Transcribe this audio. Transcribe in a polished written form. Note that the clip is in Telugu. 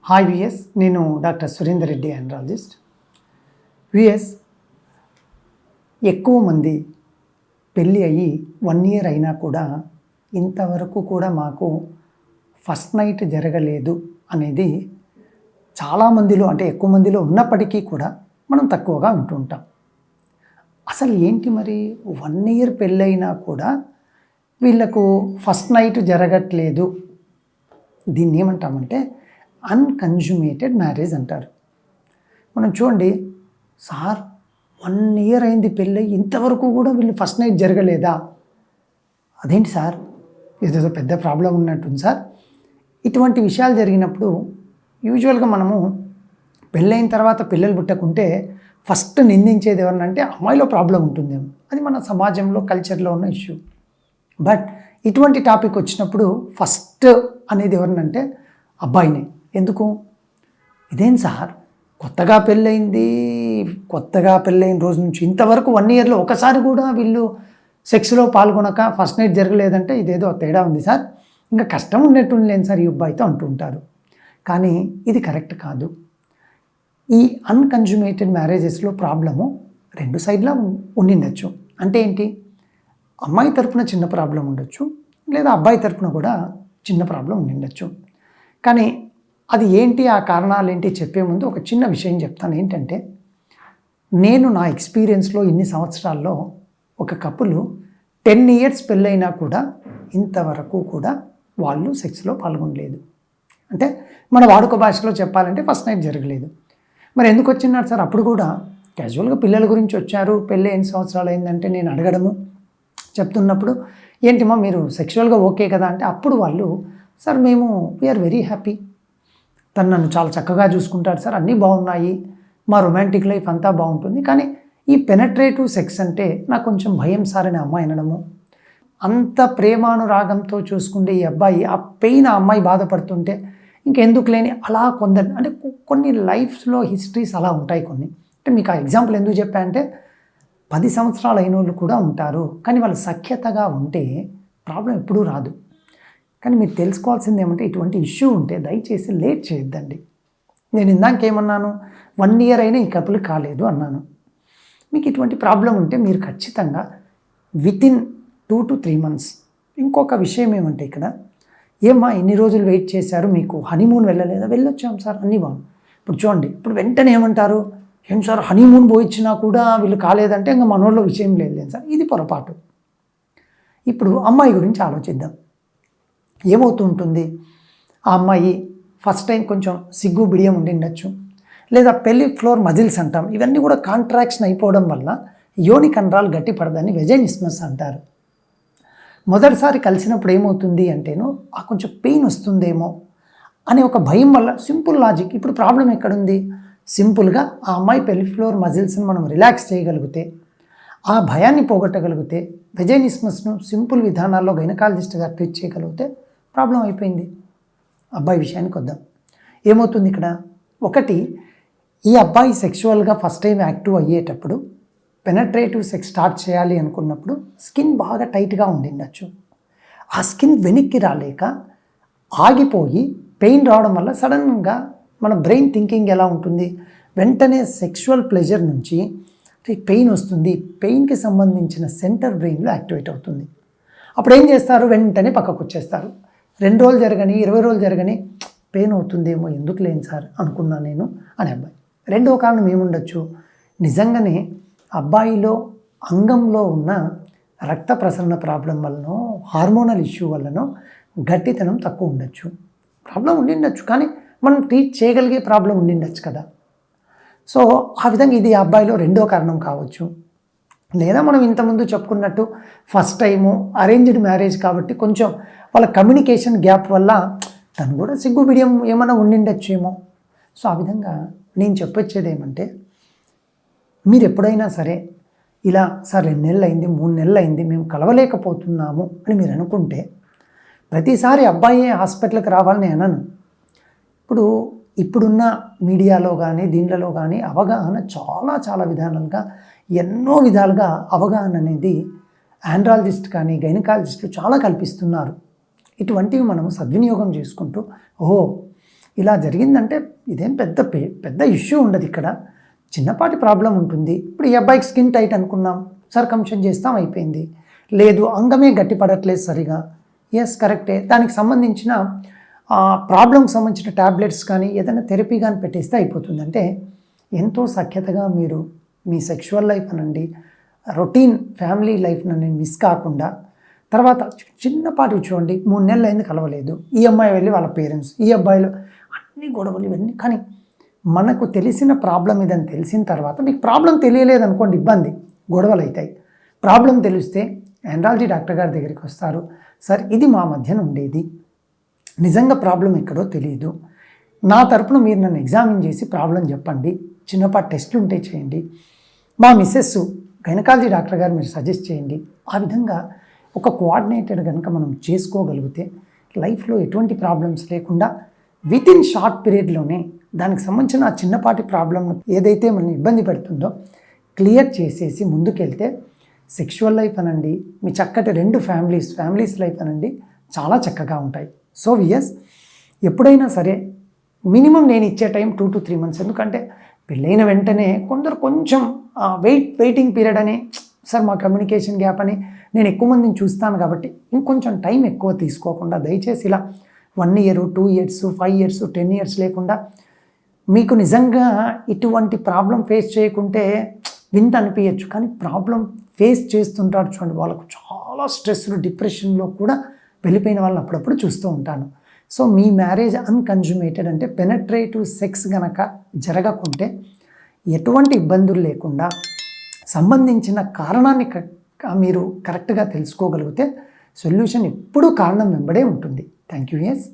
హాయ్ విఎస్, నేను డాక్టర్ సురేందర్ రెడ్డి ఆండ్రాలజిస్ట్. విఎస్, ఎక్కువ మంది పెళ్ళి అయ్యి 1 year అయినా కూడా ఇంతవరకు కూడా మాకు ఫస్ట్ నైట్ జరగలేదు అనేది చాలామందిలో, అంటే ఎక్కువ మందిలో ఉన్నప్పటికీ కూడా మనం తక్కువగా వింటుంటాం. అసలు ఏంటి మరి 1 year పెళ్ళైనా కూడా వీళ్ళకు ఫస్ట్ నైట్ జరగట్లేదు? దీన్ని ఏమంటామంటే అన్కన్జ్యూమేటెడ్ మ్యారేజ్ అంటారు. మనం చూడండి సార్, 1 year అయింది పెళ్ళి, ఇంతవరకు కూడా వీళ్ళు ఫస్ట్ నైట్ జరగలేదా? అదేంటి సార్, ఏదో పెద్ద ప్రాబ్లం ఉన్నట్టుంది సార్. ఇటువంటి విషయాలు జరిగినప్పుడు యూజువల్గా మనము పెళ్ళైన తర్వాత పిల్లలు పుట్టకుంటే ఫస్ట్ నిందించేది ఎవరినంటే అమ్మాయిలో ప్రాబ్లం ఉంటుందేమో. అది మన సమాజంలో కల్చర్లో ఉన్న ఇష్యూ. బట్ ఇటువంటి టాపిక్ వచ్చినప్పుడు ఫస్ట్ అనేది ఎవరినంటే అబ్బాయినే. ఎందుకు? ఇదేం సార్, కొత్తగా పెళ్ళైన రోజు నుంచి ఇంతవరకు 1 yearలో ఒకసారి కూడా వీళ్ళు సెక్స్లో పాల్గొనక ఫస్ట్ నైట్ జరగలేదంటే ఇదేదో తేడా ఉంది సార్, ఇంకా కష్టం ఉన్నట్టు లేని సార్ ఈ అబ్బాయితో అంటుంటారు. కానీ ఇది కరెక్ట్ కాదు. ఈ అన్కన్జ్యూమేటెడ్ మ్యారేజెస్లో ప్రాబ్లము 2 సైడ్లా ఉండిండొచ్చు. అంటే ఏంటి, అమ్మాయి తరపున చిన్న ప్రాబ్లం ఉండొచ్చు, లేదా అబ్బాయి తరపున కూడా చిన్న ప్రాబ్లం ఉండిండొచ్చు. కానీ అది ఏంటి, ఆ కారణాలు ఏంటి చెప్పే ముందు ఒక చిన్న విషయం చెప్తాను. ఏంటంటే, నేను నా ఎక్స్పీరియన్స్లో ఇన్ని సంవత్సరాల్లో ఒక కపుల్ 10 years పెళ్ళైనా కూడా ఇంతవరకు కూడా వాళ్ళు సెక్స్లో పాల్గొనలేదు. అంటే మన వాడుక భాషలో చెప్పాలంటే ఫస్ట్ నైట్ జరగలేదు. మరి ఎందుకు వచ్చిన్నారు సార్? అప్పుడు కూడా క్యాజువల్గా పిల్లల గురించి వచ్చారు. పెళ్ళి ఎన్ని సంవత్సరాలు అయిందంటే నేను అడగడము, చెప్తున్నప్పుడు ఏంటిమా మీరు సెక్షువల్గా ఓకే కదా అంటే, అప్పుడు వాళ్ళు సార్ మేము వీఆర్ వెరీ హ్యాపీ, తను నన్ను చాలా చక్కగా చూసుకుంటాడు సార్, అన్నీ బాగున్నాయి, మా రొమాంటిక్ లైఫ్ అంతా బాగుంటుంది, కానీ ఈ పెనట్రేటివ్ సెక్స్ అంటే నాకు కొంచెం భయం సార్ అని అమ్మాయి అనడము. అంత ప్రేమానురాగంతో చూసుకుంటే ఈ అబ్బాయి ఆ పెయిన్ ఆ అమ్మాయి బాధపడుతుంటే ఇంకెందుకు లేని అలా కొందరు, అంటే కొన్ని లైఫ్స్లో హిస్టరీస్ అలా ఉంటాయి కొన్ని. అంటే మీకు ఆ ఎగ్జాంపుల్ ఎందుకు చెప్పా అంటే 10 సంవత్సరాలు అయిన వాళ్ళు కూడా ఉంటారు, కానీ వాళ్ళు సఖ్యతగా ఉంటే ప్రాబ్లం ఎప్పుడూ రాదు. కానీ మీరు తెలుసుకోవాల్సింది ఏమంటే, ఇటువంటి ఇష్యూ ఉంటే దయచేసి లేట్ చేయొద్దండి. నేను ఇందాకేమన్నాను, 1 year అయినా ఈ కపుల్ కాలేదు అన్నాను. మీకు ఇటువంటి ప్రాబ్లం ఉంటే మీరు ఖచ్చితంగా వితిన్ 2 to 3 months. ఇంకొక విషయం ఏమంటే, ఇక్కడ ఏమ్మా ఎన్ని రోజులు వెయిట్ చేశారు, మీకు హనీమూన్ వెళ్ళలేదా? వెళ్ళొచ్చాం సార్, అన్నీ బాగుంది. ఇప్పుడు చూడండి, ఇప్పుడు వెంటనే ఏమంటారు, ఏం సార్ హనీమూన్ పోయిచ్చినా కూడా వీళ్ళు కాలేదంటే ఇంకా మనోళ్ళలో విషయం లేదు సార్. ఇది పొరపాటు. ఇప్పుడు అమ్మాయి గురించి ఆలోచిద్దాం. ఏమవుతుంటుంది, ఆ అమ్మాయి ఫస్ట్ టైం కొంచెం సిగ్గు బిడియం ఉండిండొచ్చు, లేదా పెల్విక్ ఫ్లోర్ మజిల్స్ అంటాం, ఇవన్నీ కూడా కాంట్రాక్షన్ అయిపోవడం వల్ల యోని కండరాలు గట్టిపడదని వెజైనిస్మస్ అంటారు. మొదటిసారి కలిసినప్పుడు ఏమవుతుంది అంటేను ఆ కొంచెం పెయిన్ వస్తుందేమో అనే ఒక భయం వల్ల, సింపుల్ లాజిక్. ఇప్పుడు ప్రాబ్లం ఎక్కడుంది? సింపుల్గా ఆ అమ్మాయి పెల్విక్ ఫ్లోర్ మజిల్స్ని మనం రిలాక్స్ చేయగలిగితే, ఆ భయాన్ని పోగొట్టగలిగితే, వెజైనిస్మస్ను సింపుల్ విధానాల్లో గైనకాలజిస్ట్గా ట్రీట్ చేయగలిగితే ప్రాబ్లం అయిపోయింది. అబ్బాయి విషయానికి వద్దాం. ఏమవుతుంది ఇక్కడ, ఒకటి, ఈ అబ్బాయి సెక్షువల్గా ఫస్ట్ టైం యాక్టివ్ అయ్యేటప్పుడు పెనట్రేటివ్ సెక్స్ స్టార్ట్ చేయాలి అనుకున్నప్పుడు స్కిన్ బాగా టైట్గా ఉండిండొచ్చు. ఆ స్కిన్ వెనక్కి రాలేక ఆగిపోయి పెయిన్ రావడం వల్ల సడన్గా మన బ్రెయిన్ థింకింగ్ ఎలా ఉంటుంది, వెంటనే సెక్షువల్ ప్లెజర్ నుంచి పెయిన్ వస్తుంది, పెయిన్కి సంబంధించిన సెంటర్ బ్రెయిన్లో యాక్టివేట్ అవుతుంది. అప్పుడు ఏం చేస్తారు, వెంటనే పక్కకు వచ్చేస్తారు. 2 రోజులు జరగని 20 రోజులు జరగని పెయిన్ అవుతుందేమో, ఎందుకు లేని సార్ అనుకున్నా నేను అని అబ్బాయి. రెండవ కారణం ఏముండొచ్చు, నిజంగానే అబ్బాయిలో అంగంలో ఉన్న రక్త ప్రసరణ ప్రాబ్లం వల్లనో, హార్మోనల్ ఇష్యూ వల్లనో గట్టితనం తక్కువ ఉండొచ్చు. ప్రాబ్లం ఉండిండొచ్చు, కానీ మనం ట్రీట్ చేయగలిగే ప్రాబ్లం ఉండిండొచ్చు కదా. సో ఆ విధంగా ఇది ఆ అబ్బాయిలో రెండో కారణం కావచ్చు. లేదా మనం ఇంతకుముందు చెప్పుకున్నట్టు ఫస్ట్ టైము అరేంజ్డ్ మ్యారేజ్ కాబట్టి కొంచెం వాళ్ళ కమ్యూనికేషన్ గ్యాప్ వల్ల తను కూడా సిగ్గు బిడియం ఏమైనా ఉండిండొచ్చేమో. సో ఆ విధంగా నేను చెప్పొచ్చేది ఏమంటే, మీరు ఎప్పుడైనా సరే ఇలా సార్ 2 నెలలు అయింది, 3 నెలలు అయింది, మేము కలవలేకపోతున్నాము అని మీరు అనుకుంటే, ప్రతిసారి అబ్బాయి హాస్పిటల్కి రావాలని అనను. ఇప్పుడున్న మీడియాలో కానీ దీంట్లో కానీ అవగాహన చాలా విధానాలుగా, ఎన్నో విధాలుగా అవగాహన అనేది ఆండ్రాలజిస్ట్ కానీ గైనకాలజిస్టులు చాలా కల్పిస్తున్నారు. ఇటువంటివి మనం సద్వినియోగం చేసుకుంటూ, ఇలా జరిగిందంటే ఇదేం పెద్ద ఇష్యూ ఉండదు ఇక్కడ, చిన్నపాటి ప్రాబ్లం ఉంటుంది. ఇప్పుడు ఈ అబ్బాయికి స్కిన్ టైట్ అనుకున్నాం, సర్కంషన్ చేస్తాం, అయిపోయింది. లేదు అంగమే గట్టిపడట్లేదు సరిగా, ఎస్ కరెక్టే, దానికి సంబంధించిన ప్రాబ్లంకి సంబంధించిన ట్యాబ్లెట్స్ కానీ ఏదైనా థెరపీ కానీ పెట్టేస్తే అయిపోతుంది. అంటే ఎంతో సఖ్యతగా మీరు మీ సెక్షువల్ లైఫ్ అనండి, రొటీన్ ఫ్యామిలీ లైఫ్ నన్ను మిస్ కాకుండా, తర్వాత చిన్నపాటి చూడండి 3 నెలలు అయింది కలవలేదు, ఈ అమ్మాయి వెళ్ళి వాళ్ళ పేరెంట్స్, ఈ అబ్బాయిలు అన్ని గొడవలు ఇవన్నీ. కానీ మనకు తెలిసిన ప్రాబ్లం ఇదని తెలిసిన తర్వాత, మీకు ప్రాబ్లం తెలియలేదు అనుకోండి ఇబ్బంది, గొడవలు అవుతాయి. ప్రాబ్లం తెలిస్తే ఎండ్రాలజీ డాక్టర్ గారి దగ్గరికి వస్తారు, సార్ ఇది మా మధ్యన ఉండేది, నిజంగా ప్రాబ్లం ఎక్కడో తెలియదు, నా తరపున మీరు నన్ను ఎగ్జామిన్ చేసి ప్రాబ్లం చెప్పండి, చిన్నపాటి టెస్టులు ఉంటే చేయండి, మా మిస్సెస్ గైనకాలజీ డాక్టర్ గారు మీరు సజెస్ట్ చేయండి. ఆ విధంగా ఒక కోఆర్డినేటెడ్ కనుక మనం చేసుకోగలిగితే లైఫ్లో ఎటువంటి ప్రాబ్లమ్స్ లేకుండా వితిన్ షార్ట్ పీరియడ్లోనే దానికి సంబంధించిన ఆ చిన్నపాటి ప్రాబ్లం ఏదైతే మనల్ని ఇబ్బంది పెడుతుందో క్లియర్ చేసేసి ముందుకెళ్తే సెక్షువల్ లైఫ్ అనండి, మీ చక్కటి 2 ఫ్యామిలీస్ లైఫ్ అనండి చాలా చక్కగా ఉంటాయి. సో వియస్ ఎప్పుడైనా సరే మినిమం నేను ఇచ్చే టైం 2 to 3 months. ఎందుకంటే పెళ్ళైన వెంటనే కొందరు కొంచెం వెయిటింగ్ పీరియడ్ అని, సార్ మా కమ్యూనికేషన్ గ్యాప్ అని, నేను ఎక్కువ మందిని చూస్తాను కాబట్టి ఇంకొంచెం టైం ఎక్కువ తీసుకోకుండా దయచేసి ఇలా 1 year, 2 years, 5 years, 10 years లేకుండా, మీకు నిజంగా ఇటువంటి ప్రాబ్లం ఫేస్ చేయకుంటే వింత అనిపించచ్చు, కానీ ప్రాబ్లం ఫేస్ చేస్తుంటారు చూడండి, వాళ్ళకు చాలా స్ట్రెస్లు డిప్రెషన్లో కూడా వెళ్ళిపోయిన వాళ్ళని అప్పుడప్పుడు చూస్తూ ఉంటాను. సో మీ మ్యారేజ్ అన్కన్జ్యూమేటెడ్ అంటే పెనట్రేటివ్ సెక్స్ గనక జరగకుంటే ఎటువంటి ఇబ్బందులు లేకుండా సంబంధించిన కారణాన్ని మీరు కరెక్ట్గా తెలుసుకోగలిగితే సొల్యూషన్ ఎప్పుడూ కారణం వెంబడే ఉంటుంది. Thank you. ఎస్.